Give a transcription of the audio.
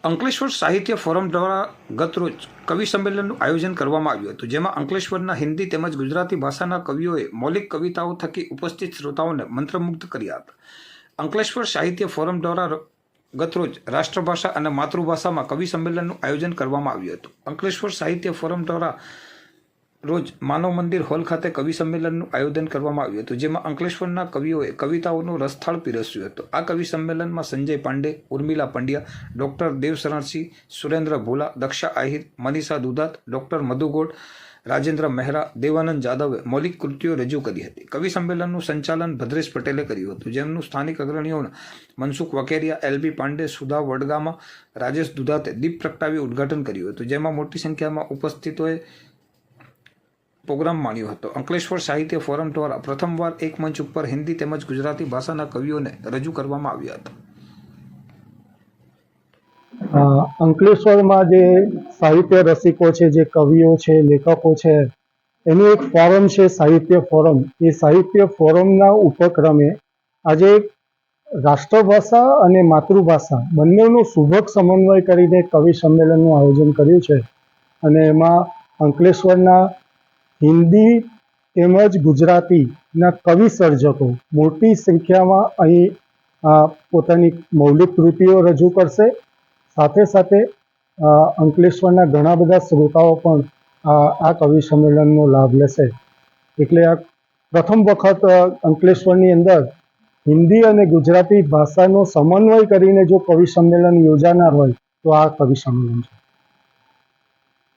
અંકલેશ્વર સાહિત્ય ફોરમ દ્વારા ગતરોજ કવિ સંમેલનનું આયોજન કરવામાં આવ્યું હતું, જેમાં અંકલેશ્વરના હિન્દી તેમજ ગુજરાતી ભાષાના કવિઓએ મૌલિક કવિતાઓ થકી ઉપસ્થિત શ્રોતાઓને મંત્રમુગ્ધ કર્યા હતા. અંકલેશ્વર સાહિત્ય ફોરમ દ્વારા ગતરોજ રાષ્ટ્રભાષા અને માતૃભાષામાં કવિ સંમેલનનું આયોજન કરવામાં આવ્યું હતું. અંકલેશ્વર સાહિત્ય ફોરમ દ્વારા રોજ માનવ મંદિર હોલ ખાતે કવિ સંમેલનનું આયોજન કરવામાં આવ્યું હતું, જેમાં અંકલેશ્વરના કવિઓએ કવિતાઓનું રસથાળ પીરસ્યું હતું. આ કવિ સંમેલનમાં સંજય પાંડે, ઉર્મિલા પંડ્યા, ડૉક્ટર દેવશરણસિંહ, સુરેન્દ્ર ભોલા, દક્ષા આહિર, મનીષા દુધાત, ડૉક્ટર મધુગોડ, રાજેન્દ્ર મહેરા, દેવાનંદ જાદવે મૌલિક કૃતિઓ રજૂ કરી હતી. કવિ સંમેલનનું સંચાલન ભદ્રેશ પટેલે કર્યું હતું, જેમનું સ્થાનિક અગ્રણીઓના મનસુખ વકેરિયા, એલબી પાંડે, સુધા વડગામા, રાજેશ દુધાતે દીપ પ્રગટાવી ઉદ્ઘાટન કર્યું હતું, જેમાં મોટી સંખ્યામાં ઉપસ્થિતોએ પ્રોગ્રામ માણ્યો હતો. અંકલેશ્વર સાહિત્ય ફોરમ દ્વારા પ્રથમવાર એક મંચ ઉપર હિન્દી તેમજ ગુજરાતી ભાષાના કવિઓને રજૂ કરવામાં આવ્યા હતા. અંકલેશ્વરમાં જે સાહિત્ય રસિકો છે, જે કવિઓ છે, લેખકો છે, એનું એક ફોરમ છે સાહિત્ય ફોરમ. એ સાહિત્ય ફોરમના ઉપક્રમે આજે રાષ્ટ્રભાષા અને માતૃભાષા બંનેનો સુભગ સમન્વય કરીને કવિ સંમેલનનું આયોજન કર્યું છે. અને એમાં અંકલેશ્વરના હિન્દી તેમજ ગુજરાતીના કવિ સર્જકો મોટી સંખ્યામાં અહીં પોતાની મૌલિક કૃતિઓ રજૂ કરશે. સાથે સાથે અંકલેશ્વરના ઘણા બધા શ્રોતાઓ પણ આ કવિ સંમેલનનો લાભ લેશે. એટલે આ પ્રથમ વખત અંકલેશ્વરની અંદર હિન્દી અને ગુજરાતી ભાષાનો સમન્વય કરીને જો કવિ સંમેલન યોજાનાર હોય તો આ કવિ સંમેલન છે.